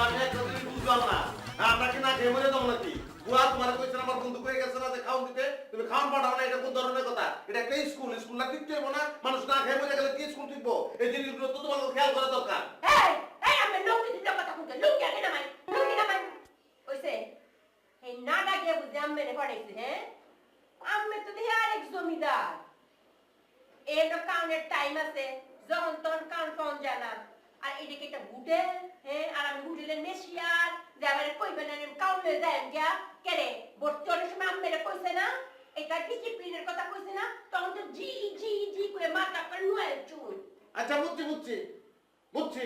আমি একটা জিনিস বুঝলাম না আমরা কি না খেয়ে মরে যাবো নাকি বুয়া তোমার কইছে আমার বন্ধু কয়ে গেছে না যে খাওন দিতে তুমি খাওন পাঠাও না এটা কোন ধরনের কথা এটা একটা স্কুল স্কুলটা টিকতে হইব না মানুষ না খেয়ে মরে গেলে কি স্কুল টিকবো এই জিনিসগুলো তো তোমাকে খেয়াল করা দরকার এই এই আমি লুঙ্গি দিতে কথা কইতে লুঙ্গি আগে নামাই কইছে এই নাডা গিয়ে বুঝে আমি মেরে পড়াইছে হ্যাঁ আমি তো দেখি আরেক জমিদার এর কাউনের টাইম আছে যখন তখন কাউন পাউন যায় না আর এদিকে একটা বুটে হ্যাঁ আর আমি বুটেলের মেশিয়ার যে আমার কইবেন আমি কাউনে যায় গিয়া কেরে বর্তমানের সময় আমি মেরে কইছে না এটা ডিসিপ্লিনের কথা কইছে না তখন তো জি জি জি করে মাথা করে নুয়ে চুল আচ্ছা বুঝছি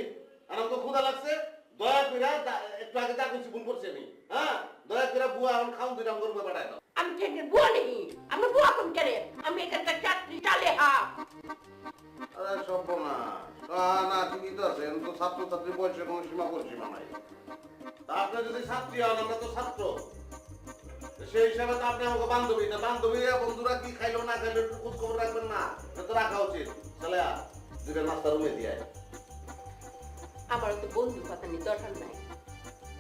আর আমাকে ক্ষুধা লাগছে দয়া করে একটু আগে যা কইছি ভুল করছি আমি হ্যাঁ দয়া করে বুয়া এখন খাওন দিলাম গরু পাঠায় দাও আমি কেন বুয়া নেই আমি বুয়া কোন করে আমি এখানকার চাকরি চালে হা আরে সম্পূর্ণ না ঠিকই তো আছে তো ছাত্রছাত্রী বয়সের কোনো সীমা নাই তা আপনি যদি ছাত্রী হন আমরা তো ছাত্র সেই হিসাবে তো আপনি আমাকে বান্ধবী না বান্ধবী বন্ধুরা কি খাইলো না খাইলো একটু খোঁজ খবর রাখবেন না এটা তো রাখা উচিত চলে দুটো নাস্তা রুমে দিয়ে আমার তো বন্ধু কথা নিয়ে দরকার নাই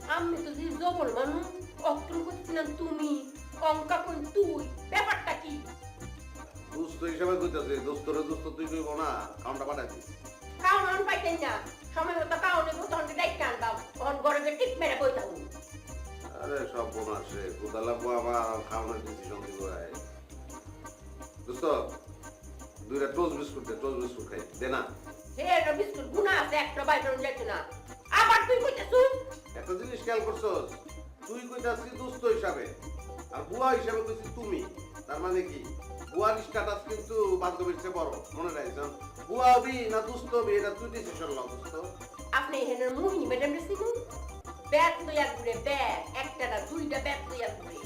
আমি তো যে জবর মানুষ অক্রম করছিলাম তুমি অঙ্কা কোন তুই ব্যাপারটা কি দোস্ত হিসাবে কইতাছে দোস্তরে দোস্ত তুই কইব না কাউন্টা পাঠাই দিস কাউন আন পাইতেন না সময় মতো কাউনে তখন ডাইকে আনবাম তখন গরমে টিপ মেরে বই থাকুন আরে সব বোনাস রে কোথা লাগবো আমার খাওয়ানোর ডিসিশন দিব দোস্ত দুইটা টোস্ট বিস্কুট খাই দে না হে এটা বিস্কুট গুনা আছে একটা বাইরে যাচ্ছে না আবার তুই কইতেছ একটা জিনিস খেয়াল করছস তুই কইতাছিস দোস্ত হিসাবে আর বুয়া হিসাবে কইছিস তুমি তার মানে কি বুয়ার স্ট্যাটাস কিন্তু বান্ধবীর চেয়ে বড় মনে রাখছেন বুয়া হবি না দোস্ত হবি এটা তুই ডিসিশন ল দোস্ত আপনি এখানে মোহিনী ম্যাডাম রেসিনু ব্যাগ তৈয়ার করে ব্যাগ একটা না দুইটা ব্যাগ তৈয়ার করে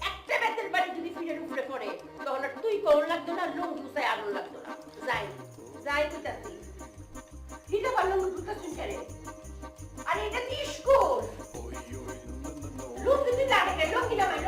একটা ব্যাগের বাড়ি যদি ফিরের উপরে পড়ে তখন আর তুই কোন লাগতো না লোক গুছায় আগুন লাগতো না যাই কইতাছি হিটা ভালো গুছাচ্ছেন করে আরে এটা কি স্কুল লুঙ্গি দিতে আগে লুঙ্গি নামাই